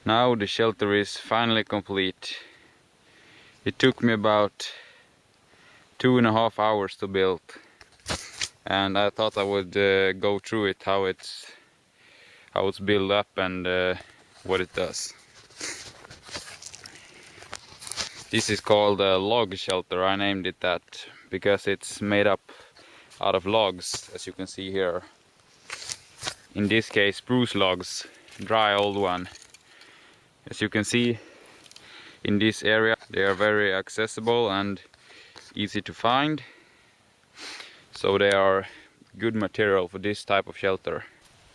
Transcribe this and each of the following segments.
Now the shelter is finally complete. It took me about 2.5 hours to build, and I thought I would go through it, how it's built up and what it does. This is called a log shelter. I named it that because it's made up out of logs, as you can see here. In this case, spruce logs, dry old one. As you can see in this area, they are very accessible and easy to find. So they are good material for this type of shelter.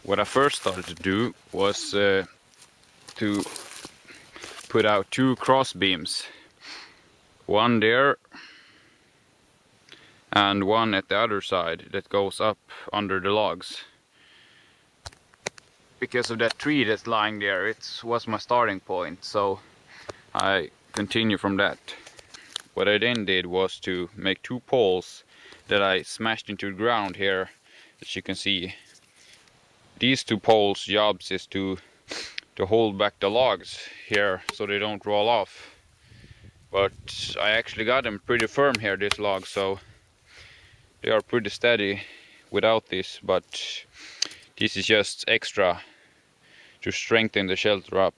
What I first started to do was to put out 2 cross beams. One there and one at the other side that goes up under the logs. Because of that tree that's lying there, it was my starting point, so I continue from that. What I then did was to make 2 poles that I smashed into the ground here, as you can see. These 2 poles' jobs is to hold back the logs here so they don't roll off. But I actually got them pretty firm here, these logs, so they are pretty steady without this, but this is just extra to strengthen the shelter up.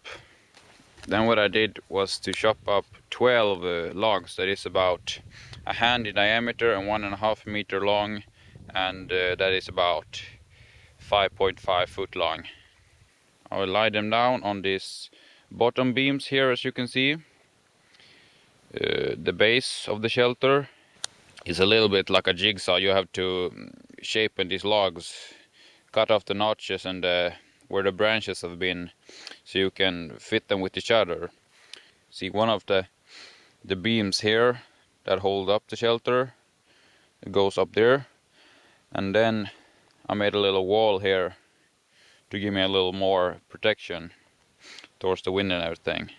Then what I did was to chop up 12 logs that is about a hand in diameter and 1.5 meter long, and that is about 5.5 foot long. I will lie them down on these bottom beams here, as you can see. The base of the shelter is a little bit like a jigsaw. You have to shape in these logs, cut off the notches and where the branches have been, so you can fit them with each other. See, one of the beams here that hold up the shelter, it goes up there, and then I made a little wall here to give me a little more protection towards the wind and everything.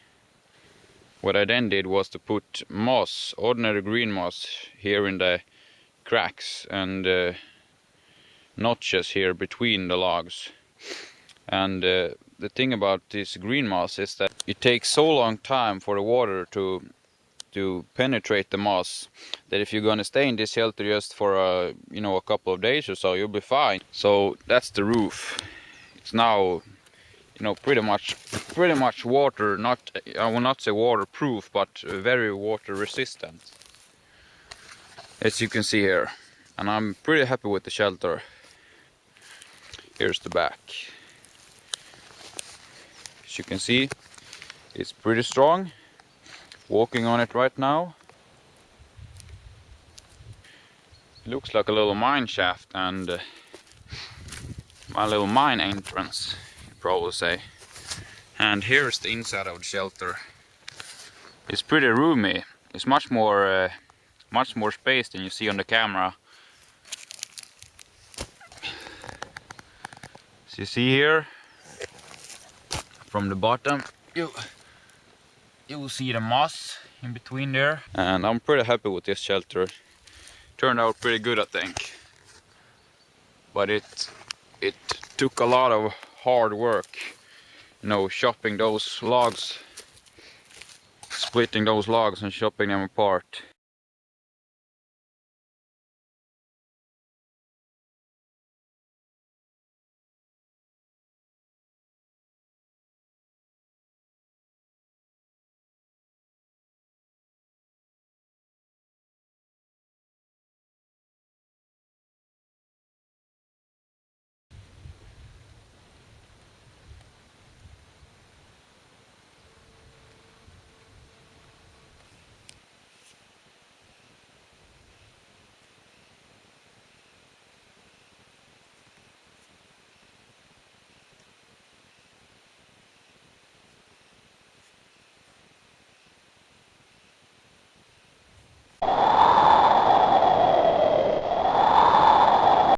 What I then did was to put moss, ordinary green moss, here in the cracks and notches here between the logs. And the thing about this green moss is that it takes so long time for the water to penetrate the moss, that if you're gonna stay in this shelter just for a couple of days or so, you'll be fine. So that's the roof. It's now pretty much water, I will not say waterproof, but very water resistant, as you can see here. And I'm pretty happy with the shelter. Here's the back. As you can see, it's pretty strong. Walking on it right now. It looks like a little mine shaft and my little mine entrance, probably say. And here's the inside of the shelter. It's pretty roomy. It's much more space than you see on the camera. As you see here, from the bottom, you will see the moss in between there. And I'm pretty happy with this shelter. Turned out pretty good, I think. But it took a lot of hard work, chopping those logs, splitting those logs and chopping them apart.